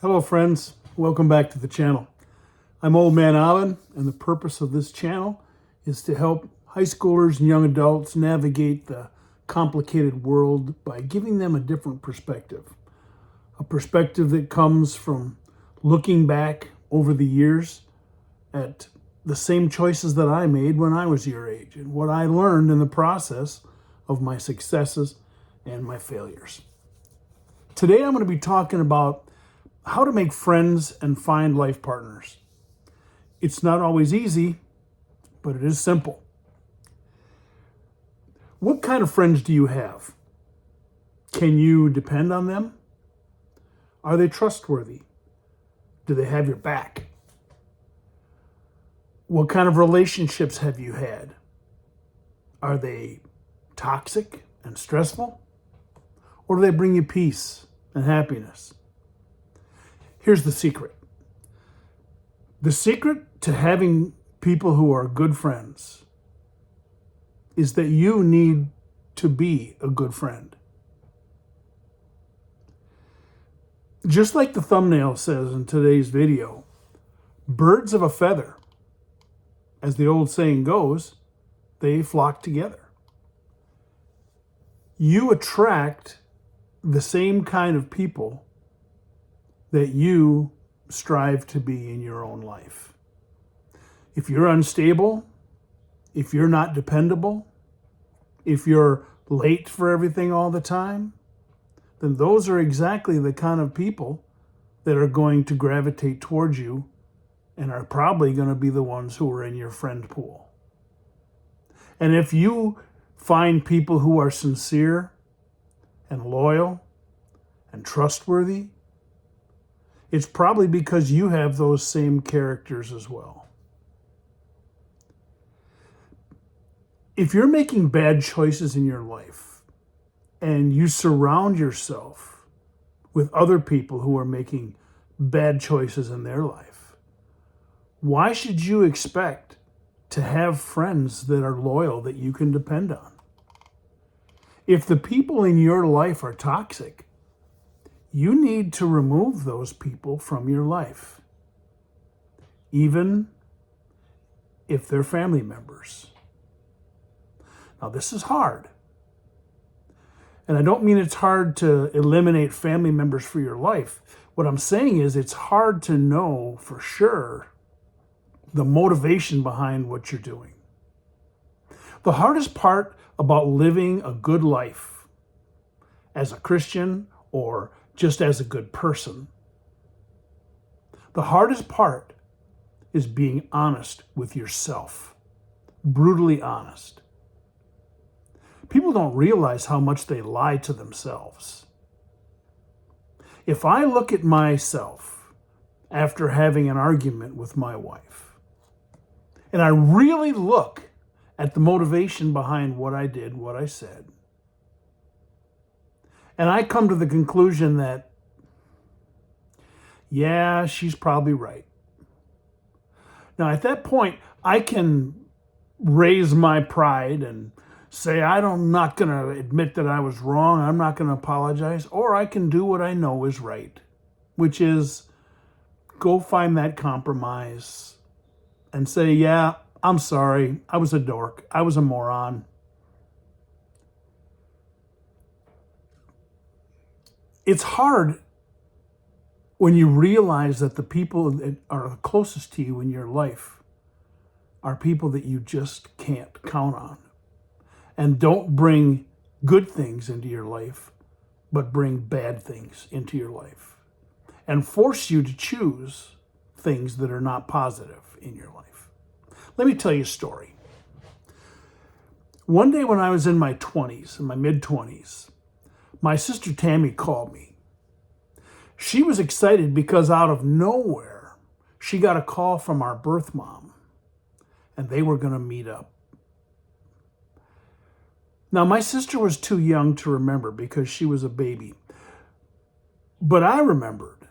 Hello friends, welcome back to the channel. I'm Old Man Allen, and the purpose of this channel is to help high schoolers and young adults navigate the complicated world by giving them a different perspective. A perspective that comes from looking back over the years at the same choices that I made when I was your age and what I learned in the process of my successes and my failures. Today I'm going to be talking about how to make friends and find life partners. It's not always easy, but it is simple. What kind of friends do you have? Can you depend on them? Are they trustworthy? Do they have your back? What kind of relationships have you had? Are they toxic and stressful? Or do they bring you peace and happiness? Here's the secret. The secret to having people who are good friends is that you need to be a good friend. Just like the thumbnail says in today's video, birds of a feather, as the old saying goes, they flock together. You attract the same kind of people that you strive to be in your own life. If you're unstable, if you're not dependable, if you're late for everything all the time, then those are exactly the kind of people that are going to gravitate towards you and are probably going to be the ones who are in your friend pool. And if you find people who are sincere and loyal and trustworthy, it's probably because you have those same characters as well. If you're making bad choices in your life and you surround yourself with other people who are making bad choices in their life, why should you expect to have friends that are loyal, that you can depend on? If the people in your life are toxic, you need to remove those people from your life, even if they're family members. Now, this is hard. And I don't mean it's hard to eliminate family members for your life. What I'm saying is it's hard to know for sure the motivation behind what you're doing. The hardest part about living a good life as a Christian or just as a good person, the hardest part is being honest with yourself, brutally honest. People don't realize how much they lie to themselves. If I look at myself after having an argument with my wife, and I really look at the motivation behind what I did, what I said, and I come to the conclusion that, yeah, she's probably right. Now, at that point, I can raise my pride and say, I'm not going to admit that I was wrong. I'm not going to apologize. Or I can do what I know is right, which is go find that compromise and say, yeah, I'm sorry. I was a dork. I was a moron. It's hard when you realize that the people that are closest to you in your life are people that you just can't count on and don't bring good things into your life, but bring bad things into your life and force you to choose things that are not positive in your life. Let me tell you a story. One day when I was in my 20s, in my mid-20s, my sister Tammy called me. She was excited because out of nowhere, she got a call from our birth mom, and they were going to meet up. Now, my sister was too young to remember because she was a baby. But I remembered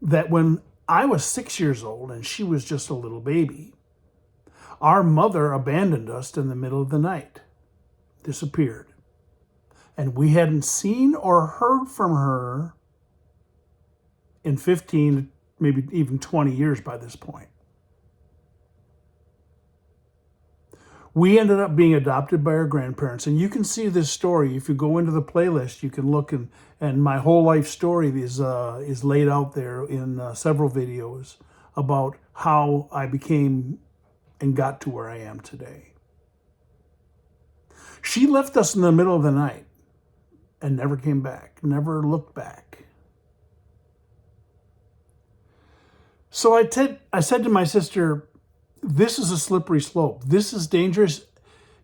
that when I was 6 years old and she was just a little baby, our mother abandoned us in the middle of the night, disappeared. And we hadn't seen or heard from her in 15, maybe even 20 years by this point. We ended up being adopted by our grandparents, and you can see this story. If you go into the playlist, you can look, and my whole life story is laid out there in several videos about how I became and got to where I am today. She left us in the middle of the night and never came back, never looked back. So I said to my sister, this is a slippery slope. This is dangerous.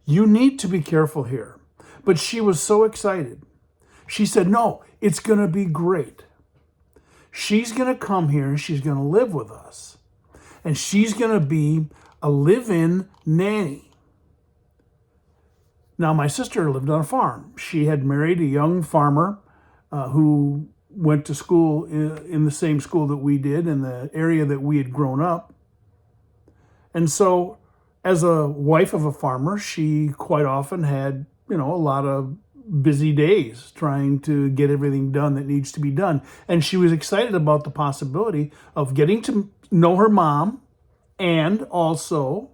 You need to be careful here. But she was so excited. She said, no, it's going to be great. She's going to come here and she's going to live with us. And she's going to be a live-in nanny. Now, my sister lived on a farm. She had married a young farmer who went to school in the same school that we did, in the area that we had grown up. And so, as a wife of a farmer, she quite often had, a lot of busy days trying to get everything done that needs to be done. And she was excited about the possibility of getting to know her mom and also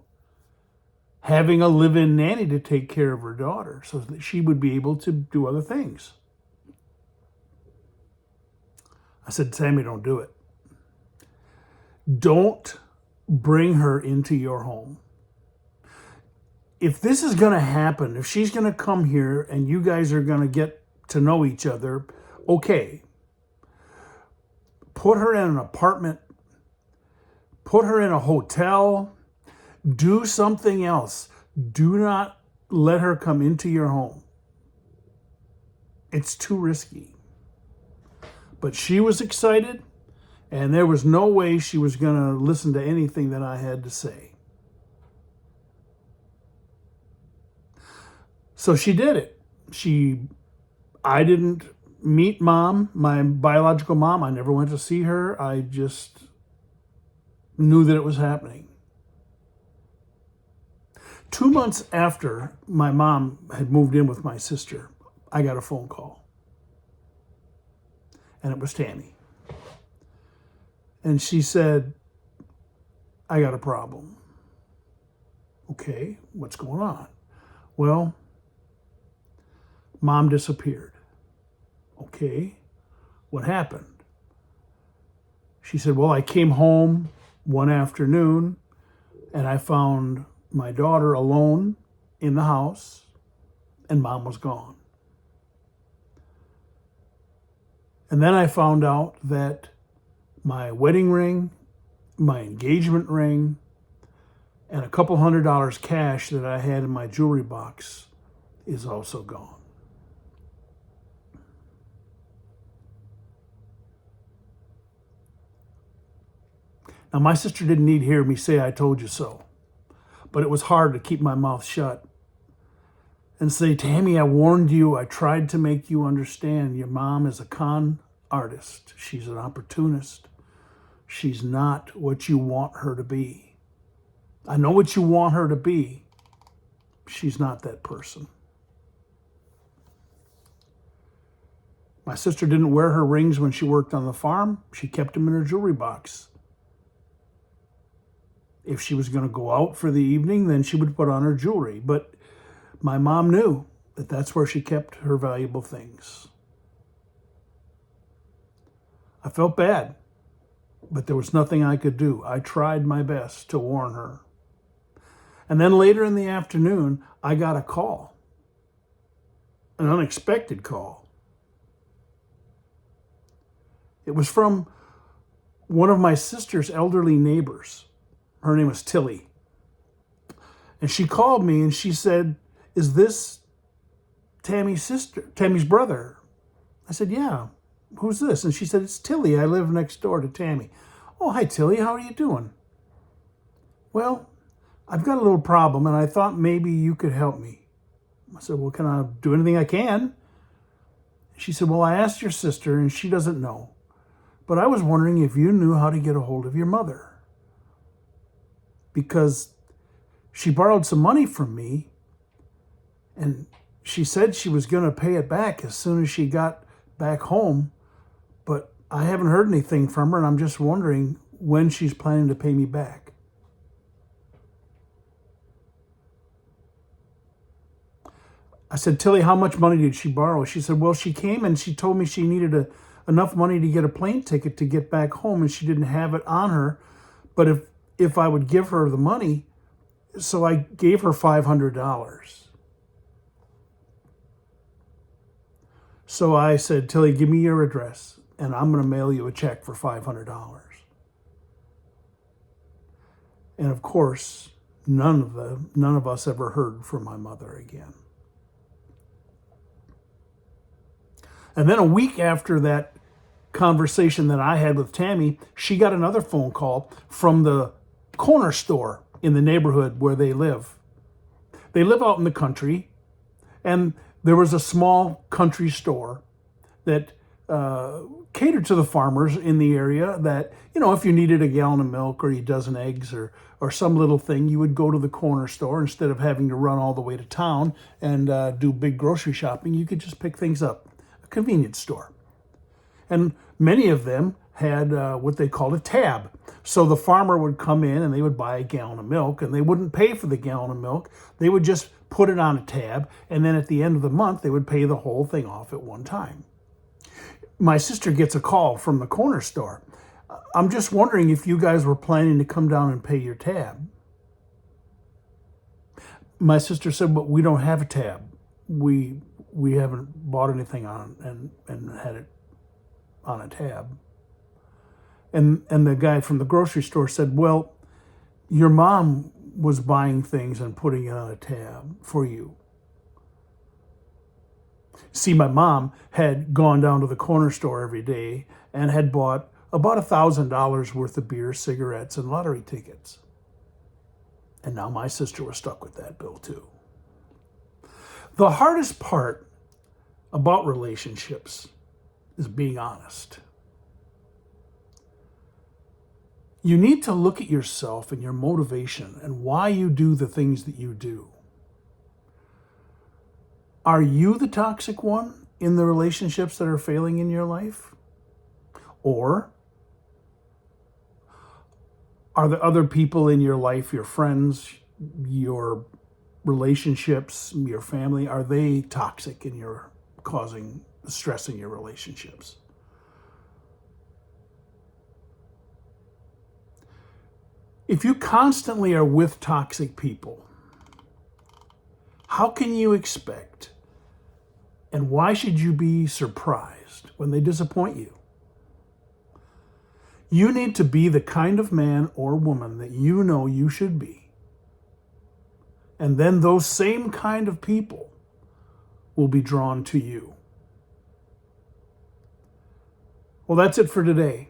having a live-in nanny to take care of her daughter so that she would be able to do other things. I said, Tammy, don't do it. Don't bring her into your home. If this is going to happen, if she's going to come here and you guys are going to get to know each other, okay. Put her in an apartment. Put her in a hotel. Do something else. Do not let her come into your home. It's too risky. But she was excited, and there was no way she was going to listen to anything that I had to say. So she did it. I didn't meet mom, my biological mom. I never went to see her. I just knew that it was happening. 2 months after my mom had moved in with my sister, I got a phone call. And it was Tammy. And she said, I got a problem. Okay, what's going on? Well, mom disappeared. Okay, what happened? She said, well, I came home one afternoon and I found my daughter alone in the house and mom was gone. And then I found out that my wedding ring, my engagement ring, and a couple $100 cash that I had in my jewelry box is also gone. Now, my sister didn't need to hear me say, I told you so. But it was hard to keep my mouth shut and say, Tammy, I warned you. I tried to make you understand. Your mom is a con artist. She's an opportunist. She's not what you want her to be. I know what you want her to be. She's not that person. My sister didn't wear her rings when she worked on the farm. She kept them in her jewelry box. If she was going to go out for the evening, then she would put on her jewelry. But my mom knew that that's where she kept her valuable things. I felt bad, but there was nothing I could do. I tried my best to warn her. And then later in the afternoon, I got a call, an unexpected call. It was from one of my sister's elderly neighbors. Her name was Tilly. And she called me and she said, is this Tammy's brother? I said, yeah. Who's this? And she said, it's Tilly. I live next door to Tammy. Oh, hi, Tilly. How are you doing? Well, I've got a little problem and I thought maybe you could help me. I said, well, can I do anything I can? She said, well, I asked your sister and she doesn't know. But I was wondering if you knew how to get a hold of your mother. Because she borrowed some money from me and she said she was going to pay it back as soon as she got back home. But I haven't heard anything from her, and I'm just wondering when she's planning to pay me back. I said, Tilly, how much money did she borrow? She said, well, she came and she told me she needed enough money to get a plane ticket to get back home, and she didn't have it on her. But if I would give her the money, so I gave her $500. So I said, Tilly, give me your address, and I'm going to mail you a check for $500. And of course, none of us ever heard from my mother again. And then a week after that conversation that I had with Tammy, she got another phone call from the corner store in the neighborhood where they live. They live out in the country, and there was a small country store that catered to the farmers in the area that, if you needed a gallon of milk or a dozen eggs or some little thing, you would go to the corner store instead of having to run all the way to town and do big grocery shopping. You could just pick things up. A convenience store. And many of them had what they called a tab. So the farmer would come in and they would buy a gallon of milk, and they wouldn't pay for the gallon of milk. They would just put it on a tab, and then at the end of the month, they would pay the whole thing off at one time. My sister gets a call from the corner store. I'm just wondering if you guys were planning to come down and pay your tab. My sister said, but we don't have a tab. We haven't bought anything on and had it on a tab. And the guy from the grocery store said, well, your mom was buying things and putting it on a tab for you. See, my mom had gone down to the corner store every day and had bought about $1,000 worth of beer, cigarettes, and lottery tickets. And now my sister was stuck with that bill too. The hardest part about relationships is being honest. You need to look at yourself and your motivation and why you do the things that you do. Are you the toxic one in the relationships that are failing in your life? Or are the other people in your life, your friends, your relationships, your family, are they toxic and you're causing stress in your relationships? If you constantly are with toxic people, how can you expect, and why should you be surprised when they disappoint you? You need to be the kind of man or woman that you know you should be. And then those same kind of people will be drawn to you. Well, that's it for today.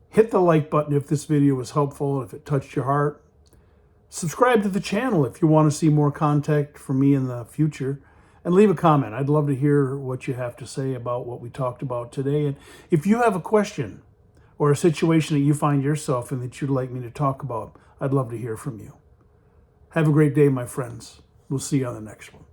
Hit the like button if this video was helpful, if it touched your heart. Subscribe to the channel if you want to see more content from me in the future. And leave a comment. I'd love to hear what you have to say about what we talked about today. And if you have a question or a situation that you find yourself in that you'd like me to talk about, I'd love to hear from you. Have a great day, my friends. We'll see you on the next one.